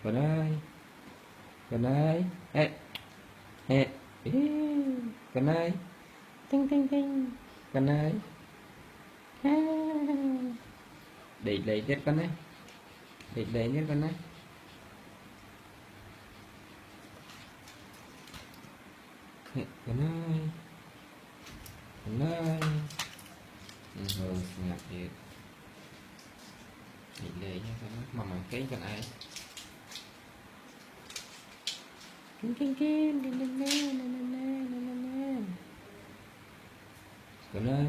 Con ơi, con ơi, ê, ê, ý, con ơi, tinh tinh tinh, con ơi, à, đẩy chết con ơi, đẩy chết con ơi, con ơi, con ơi, ngạc thiệt, đẩy nha con ơi, mà cái con ai, kinh kinh kinh, nè nè nè nè nè nè nè nè, con ơi.